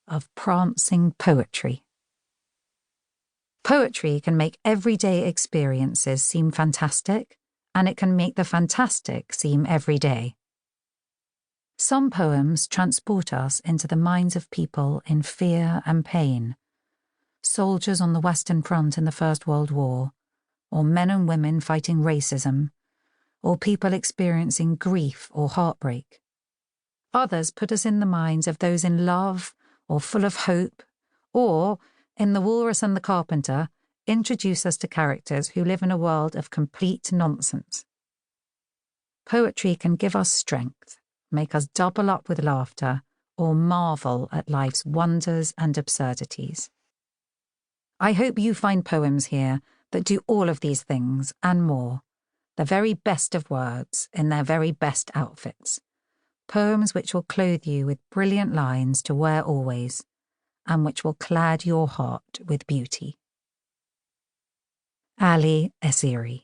of prancing poetry. Poetry can make everyday experiences seem fantastic, and it can make the fantastic seem everyday. Some poems transport us into the minds of people in fear and pain, soldiers on the Western Front in the First World War, or men and women fighting racism, or people experiencing grief or heartbreak. Others put us in the minds of those in love or full of hope, or, in The Walrus and the Carpenter, introduce us to characters who live in a world of complete nonsense. Poetry can give us strength, make us double up with laughter, or marvel at life's wonders and absurdities. I hope you find poems here that do all of these things and more, the very best of words in their very best outfits, poems which will clothe you with brilliant lines to wear always, and which will clad your heart with beauty. Allie Esiri.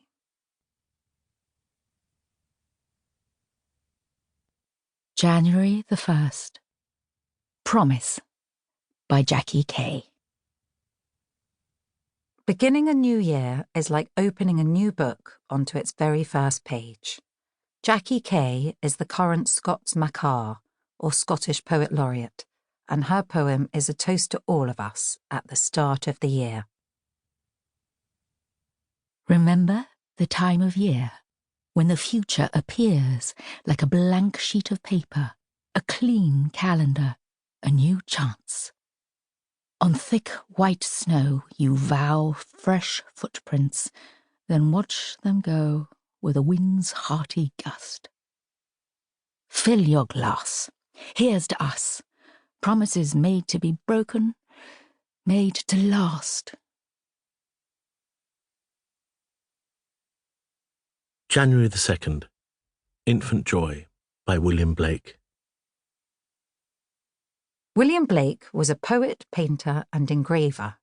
January the 1st. Promise by Jackie Kay. Beginning a new year is like opening a new book onto its very first page. Jackie Kay is the current Scots Macar, or Scottish Poet Laureate, and her poem is a toast to all of us at the start of the year. Remember the time of year when the future appears like a blank sheet of paper, a clean calendar, a new chance. On thick white snow you vow fresh footprints, then watch them go with a wind's hearty gust. Fill your glass. Here's to us. Promises made to be broken, made to last. January the 2nd. Infant Joy by William Blake. William Blake was a poet, painter, and engraver.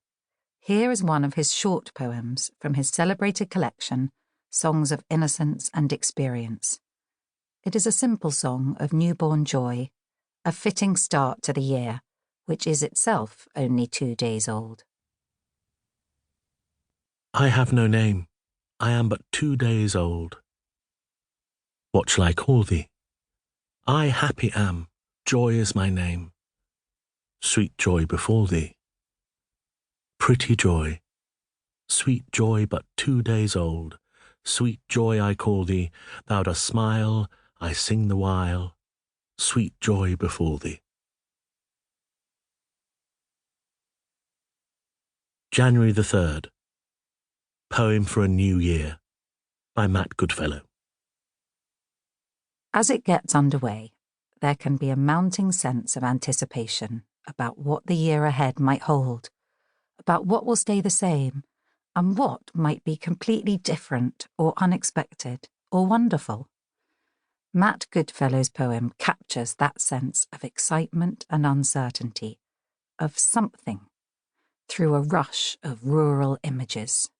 Here is one of his short poems from his celebrated collection, Songs of Innocence and Experience. It is a simple song of newborn joy, a fitting start to the year, which is itself only 2 days old. I have no name. I am but 2 days old. What shall I call thee? I happy am, joy is my name. Sweet joy befall thee. Pretty joy, sweet joy but 2 days old. Sweet joy I call thee, thou dost smile, I sing the while. Sweet joy befall thee. January the 3rd. Poem for a New Year by Matt Goodfellow. As it gets underway, there can be a mounting sense of anticipation about what the year ahead might hold, about what will stay the same, and what might be completely different or unexpected or wonderful. Matt Goodfellow's poem captures that sense of excitement and uncertainty, of something, through a rush of rural images.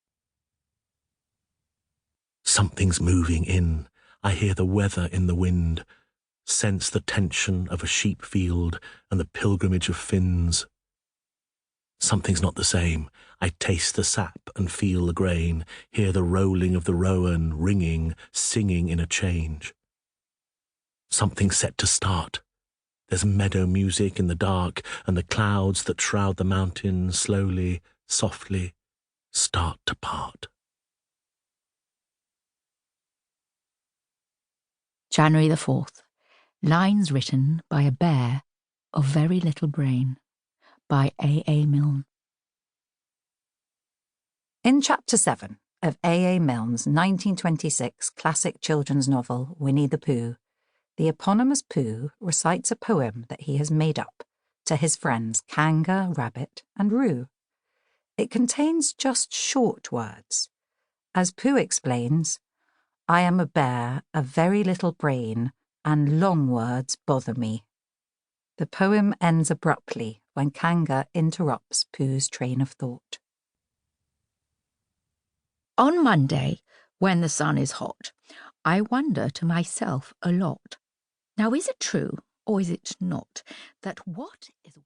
Something's moving in. I hear the weather in the wind, sense the tension of a sheep field and the pilgrimage of Finns. Something's not the same. I taste the sap and feel the grain, hear the rolling of the rowan, ringing, singing in a change. Something's set to start. There's meadow music in the dark, and the clouds that shroud the mountain slowly, softly, start to part. January the 4th. Lines written by a bear of very little brain by A. Milne. In Chapter 7 of A. Milne's 1926 classic children's novel Winnie the Pooh, the eponymous Pooh recites a poem that he has made up to his friends Kanga, Rabbit, and Roo. It contains just short words. As Pooh explains, I am a bear of very little brain, and long words bother me. The poem ends abruptly when Kanga interrupts Pooh's train of thought. On Monday, when the sun is hot, I wonder to myself a lot. Now, is it true, or is it not, that what is